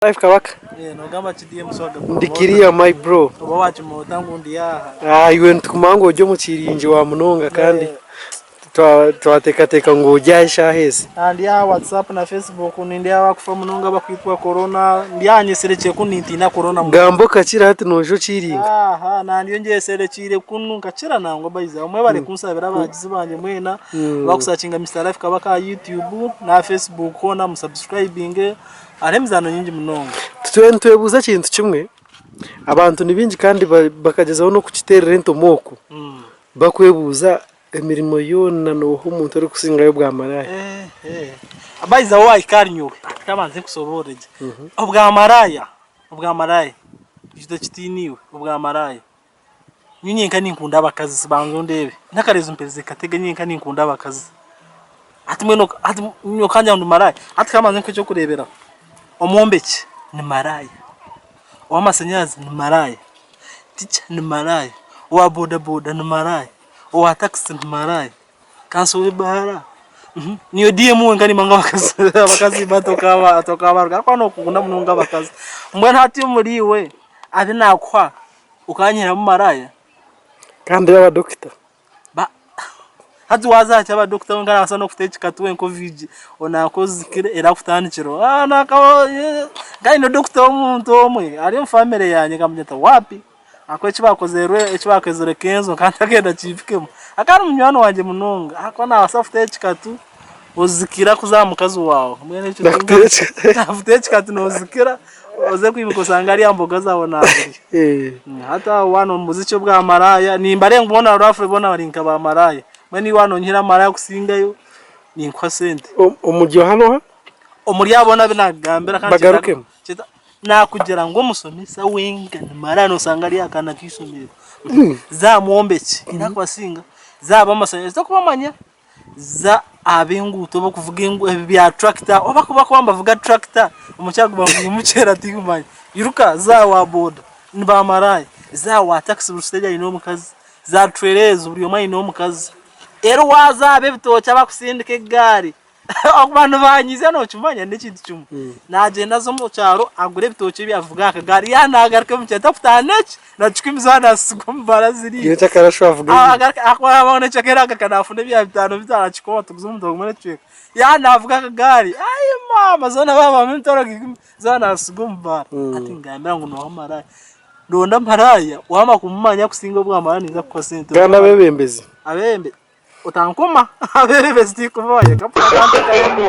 Life kabaka. Nogamba kidiye muswaga. Ndikiriya my bro. Oba wacu mutangu ndi yaha. Iwe ntukumango ujyo mu kirinje wa munonga kandi twateka ngo ujyasha hese. Ndi ya WhatsApp na Facebook ndi ya bakufa munonga bakwitwa corona ndi yanyeserekeye kunintina corona Gambo kacira hati nojo kiringa. Nandi yongeye serekire kunu kacira nango bayiza umwe bari kunsabira abagizi banje mwena bakusacinga Mr Life kabaka YouTube na Facebook na musubscribing aremzano nyingi munonga. Twebuza kintu kimwe abantu nibingi kandi bakagezaho no kukiterera entomoko bakwebuza emirimo yona no umuntu ari kusinga yo bwa maraya abayiza wayi karinyo kamanze kusoboreje ubwa maraya gito kitiniwe ubwa maraya nyinyenka ninkunda abakazi banzo ndebe nakarezo mpeze katege nyinyenka ninkunda abakazi ati mwe kanja ndo maraya ati kamanze cyo kurebera omombeke ni maraya wamasanyazi ni maraya ticha ni maraya wa boda ni maraya wa taxi ni maraya kanso webara niyo DM ngani manga bakazi batoka barga kwano kugunda mununga bakazi mbwe ntati muriwe ati nakwa ukanyira mu maraya kandi aba doctor hati wazacha aba doctor ngara asano kufite katuwe covid onakozikire era kutanikiro nakawo gaino doctor omuntu omwe ari mfamily yanye kamnyata wapi akwechi bakozerwe ekibakozere kenzo kantagenda chipikemo akari munywano wanje munonga akona asafite katu ozikira kuzamukazi wawe mwene cyo afite katu nozikira oze kwibikosanga ari amboga zawo nabiri hata wano muzicyo bwa maraya nimbare ngubona rafre bona barinka ba maraya mwene wano nkira maraya kusingayo ninkwa sente umujyo hano omuri abona binagambira kandi bagarukemo nakugera ngo musomesa wenga marano sangari akana kisomero za muombeke inakwasinga za bamasanya zo kubamanya za abenguto bo kuvuga ngo bya tractor oba kuba kwamba vuga tractor umucyago bavuga umucera tigumanya iruka za wa boda niba maraye za wa taxi rusiteja ino mukazi za trailers buri yoma ino mukazi ero waza bebitocha bakusindike gari abantu banyize no cyumanya n'ikindi cyumwe nagenda zo mu cyaro agure bitoke byavuga akagari yanagaruke mu cyata futaneke nacukimizana sigumbara ziri iyo cyakarasho avuga akwa cakera akanafunde bya bitano bitacikoma tuguzumuntu ngomene cweka yanavuga akagari ayi mama zona baba mintoro zana sigumbara ati ngambira ngo no maraya ndonda maraya wama kumumanya kusinga bwa maraya niza kwa sente gana bebembezi abembe utankuma abere besti kuvoye kapura no